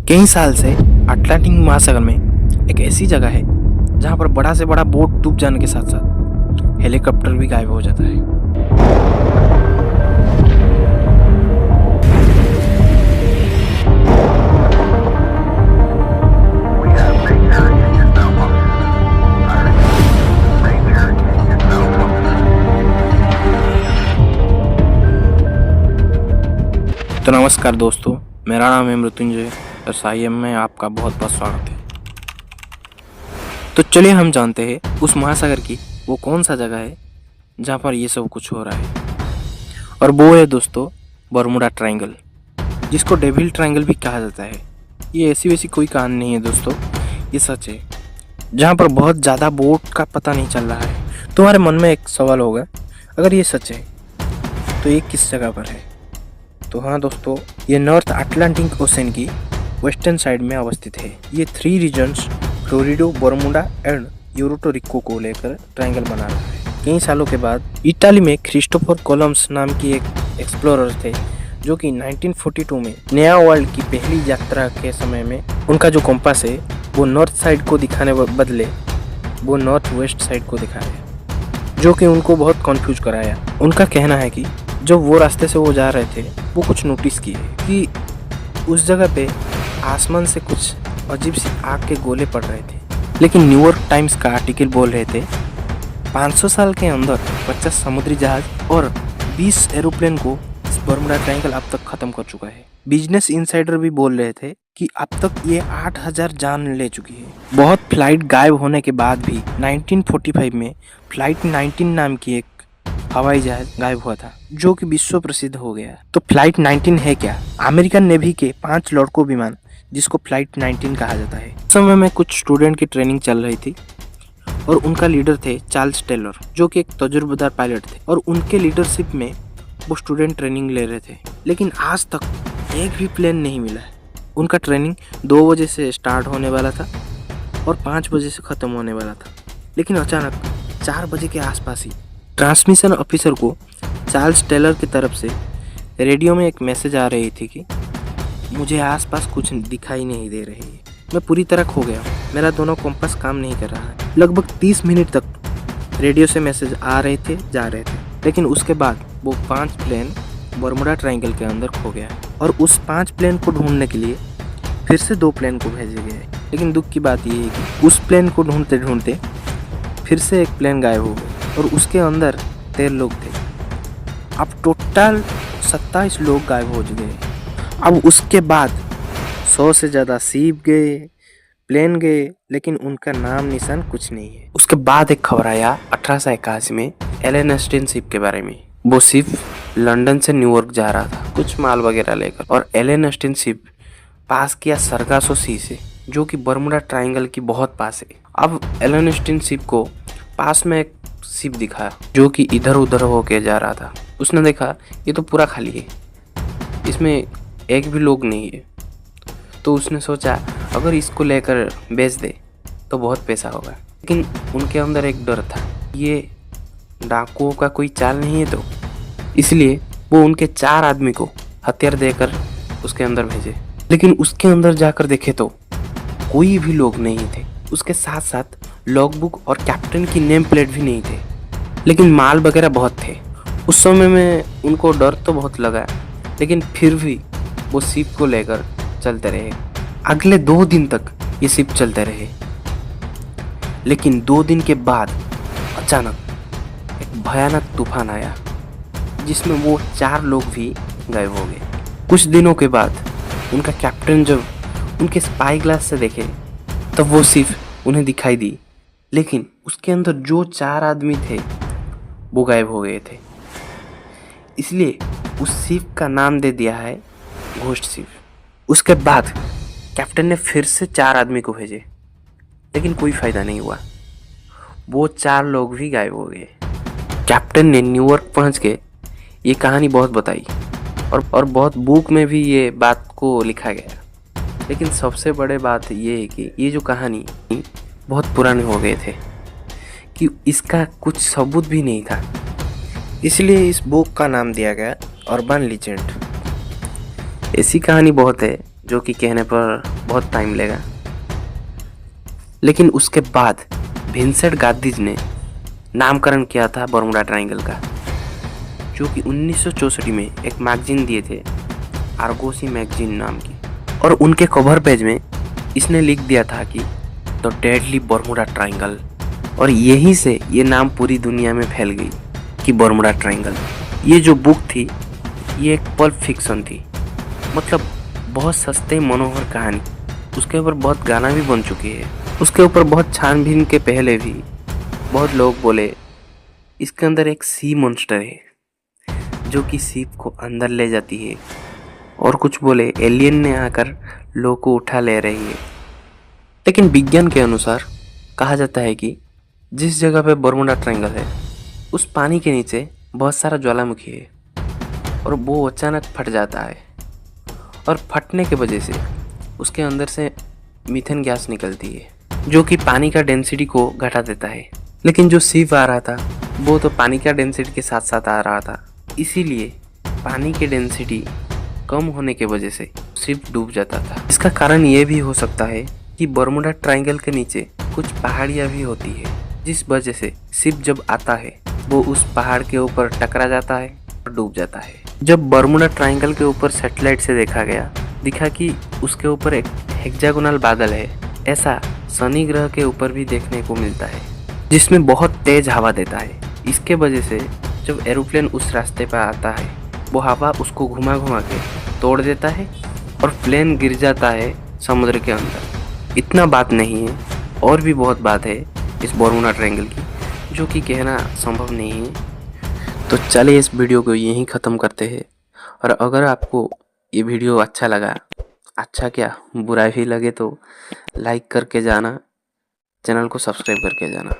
कई साल से अटलांटिक महासागर में एक ऐसी जगह है जहां पर बड़ा से बड़ा बोट डूब जाने के साथ साथ हेलीकॉप्टर भी गायब हो जाता है। तो नमस्कार दोस्तों, मेरा नाम है मृत्युंजय और साईएम में आपका बहुत बहुत स्वागत है। तो चलिए हम जानते हैं उस महासागर की वो कौन सा जगह है जहाँ पर ये सब कुछ हो रहा है। और वो है दोस्तों बरमुडा ट्रायंगल, जिसको डेविल ट्रायंगल भी कहा जाता है। ये ऐसी वैसी कोई कहानी नहीं है दोस्तों, ये सच है। जहाँ पर बहुत ज़्यादा बोट का पता नहीं चल रहा है। तुम्हारे मन में एक सवाल होगा, अगर ये सच है तो ये किस जगह पर है? तो हाँ दोस्तों, ये नॉर्थ अटलांटिक ओशन की वेस्टर्न साइड में अवस्थित है। ये 3 रीजन्स फ्लोरिडा, बरमुडा एंड यूरोटो रिको को लेकर ट्रायंगल बना रहा है। कई सालों के बाद इटाली में क्रिस्टोफर कोलम्बस नाम की एक एक्सप्लोरर थे, जो कि 1942 में नया वर्ल्ड की पहली यात्रा के समय में उनका जो कंपास है वो नॉर्थ साइड को दिखाने बदले वो नॉर्थ वेस्ट साइड को दिखाया, जो कि उनको बहुत कंफ्यूज कराया। उनका कहना है कि जब वो रास्ते से वो जा रहे थे वो कुछ नोटिस किए कि उस जगह पे आसमान से कुछ अजीब सी आग के गोले पड़ रहे थे। लेकिन न्यूयॉर्क टाइम्स का आर्टिकल बोल रहे थे 500 साल के अंदर 50 समुद्री जहाज और 20 एरोप्लेन को इस बरमुडा ट्रायंगल अब तक खत्म कर चुका है। बिजनेस इनसाइडर भी बोल रहे थे कि अब तक ये 8000 जान ले चुकी है। बहुत फ्लाइट गायब होने के बाद भी 1945 में फ्लाइट 19 नाम की एक हवाई जहाज गायब हुआ था, जो कि विश्व प्रसिद्ध हो गया। तो फ्लाइट 19 है क्या? अमेरिकन नेवी के 5 लड़कों विमान, जिसको फ्लाइट 19 कहा जाता है। उस समय में कुछ स्टूडेंट की ट्रेनिंग चल रही थी और उनका लीडर थे चार्ल्स टेलर, जो कि एक तजुर्बेदार पायलट थे और उनके लीडरशिप में वो स्टूडेंट ट्रेनिंग ले रहे थे। लेकिन आज तक एक भी प्लेन नहीं मिला है। उनका ट्रेनिंग 2 बजे से स्टार्ट होने वाला था और 5 बजे से ख़त्म होने वाला था। लेकिन अचानक 4 बजे के आसपास ही ट्रांसमिशन ऑफिसर को चार्ल्स टेलर की तरफ से रेडियो में एक मैसेज आ रही थी कि मुझे आसपास कुछ दिखाई नहीं दे रही है, मैं पूरी तरह खो गया हूँ, मेरा दोनों कंपास काम नहीं कर रहा है। लगभग 30 मिनट तक रेडियो से मैसेज आ रहे थे, जा रहे थे, लेकिन उसके बाद वो 5 प्लेन बरमुडा ट्रायंगल के अंदर खो गया और उस 5 प्लेन को ढूंढने के लिए फिर से 2 प्लेन को भेजे गए। लेकिन दुख की बात यह है कि उस प्लेन को ढूंढते ढूंढते फिर से एक प्लेन गायब हो गया और उसके अंदर 13 लोग थे। अब टोटल 27 लोग गायब हो चुके हैं। अब उसके बाद 100 से ज़्यादा शिप गए, प्लेन गए, लेकिन उनका नाम निशान कुछ नहीं है। उसके बाद एक खबर आया 1881 में एलन ऑस्टिन शिप के बारे में। वो शिप लंदन से न्यूयॉर्क जा रहा था कुछ माल वगैरह लेकर, और एलन ऑस्टिन शिप पास किया सरगासो सी से, जो कि बरमुडा ट्रायंगल की बहुत पास है। अब एलन ऑस्टिन शिप को पास में एक शिप दिखा जो कि इधर उधर होके जा रहा था। उसने देखा ये तो पूरा खाली है, इसमें एक भी लोग नहीं है। तो उसने सोचा अगर इसको लेकर बेच दे तो बहुत पैसा होगा। लेकिन उनके अंदर एक डर था, ये डाकुओं का कोई चाल नहीं है, तो इसलिए वो उनके 4 आदमी को हथियार देकर उसके अंदर भेजे। लेकिन उसके अंदर जाकर देखे तो कोई भी लोग नहीं थे। उसके साथ साथ लॉगबुक और कैप्टन की नेम प्लेट भी नहीं थे, लेकिन माल वगैरह बहुत थे। उस समय में उनको डर तो बहुत लगा, लेकिन फिर भी वो शिप को लेकर चलते रहे। अगले 2 दिन तक ये शिप चलते रहे। लेकिन 2 दिन के बाद अचानक एक भयानक तूफान आया, जिसमें वो 4 लोग भी गायब हो गए। कुछ दिनों के बाद उनका कैप्टन जब उनके स्पाई ग्लास से देखे तब वो शिप उन्हें दिखाई दी, लेकिन उसके अंदर जो 4 आदमी थे वो गायब हो गए थे। इसलिए उस शिप का नाम दे दिया है घोस्ट शिप। उसके बाद कैप्टन ने फिर से 4 आदमी को भेजे, लेकिन कोई फायदा नहीं हुआ। वो 4 लोग भी गायब हो गए। कैप्टन ने न्यूयॉर्क पहुंच के ये कहानी बहुत बताई और बहुत बुक में भी ये बात को लिखा गया। लेकिन सबसे बड़े बात ये है कि ये जो कहानी बहुत पुराने हो गए थे कि इसका कुछ सबूत भी नहीं था, इसलिए इस बुक का नाम दिया गया अर्बन लीजेंड। ऐसी कहानी बहुत है जो कि कहने पर बहुत टाइम लेगा। लेकिन उसके बाद विंसेंट गार्दिज ने नामकरण किया था बर्मुडा ट्रायंगल का, जो कि 1964 में एक मैगजीन दिए थे, आर्गोसी मैगजीन नाम की। और उनके कवर पेज में इसने लिख दिया था कि द डेडली बर्मुडा ट्रायंगल। और यहीं से ये नाम पूरी दुनिया में फैल गई कि बर्मुडा ट्रायंगल। ये जो बुक थी ये एक पल्प फिक्शन थी, मतलब बहुत सस्ते मनोहर कहानी। उसके ऊपर बहुत गाना भी बन चुकी है। उसके ऊपर बहुत छानबीन के पहले भी बहुत लोग बोले इसके अंदर एक सी मॉन्स्टर है जो कि शिप को अंदर ले जाती है, और कुछ बोले एलियन ने आकर लोग को उठा ले रही है। लेकिन विज्ञान के अनुसार कहा जाता है कि जिस जगह पे बर्मुडा ट्रायंगल है उस पानी के नीचे बहुत सारा ज्वालामुखी है, और वो अचानक फट जाता है, और फटने के वजह से उसके अंदर से मीथेन गैस निकलती है जो कि पानी का डेंसिटी को घटा देता है। लेकिन जो शिप आ रहा था वो तो पानी का डेंसिटी के साथ साथ आ रहा था, इसीलिए पानी की डेंसिटी कम होने के वजह से शिप डूब जाता था। इसका कारण ये भी हो सकता है कि बर्मुडा ट्रायंगल के नीचे कुछ पहाड़ियाँ भी होती है, जिस वजह से शिप जब आता है वो उस पहाड़ के ऊपर टकरा जाता है और डूब जाता है। जब बर्मुडा ट्रायंगल के ऊपर सैटेलाइट से देखा गया, दिखा कि उसके ऊपर एक हेक्सागोनल बादल है। ऐसा शनि ग्रह के ऊपर भी देखने को मिलता है, जिसमें बहुत तेज हवा देता है। इसके वजह से जब एरोप्लेन उस रास्ते पर आता है वो हवा उसको घुमा घुमा के तोड़ देता है और प्लेन गिर जाता है समुद्र के अंदर। इतना बात नहीं है, और भी बहुत बात है इस बर्मुडा ट्रायंगल की जो कि कहना संभव नहीं है। तो चलिए इस वीडियो को यहीं ख़त्म करते हैं। और अगर आपको ये वीडियो अच्छा लगा, अच्छा क्या बुरा भी लगे, तो लाइक करके जाना, चैनल को सब्सक्राइब करके जाना।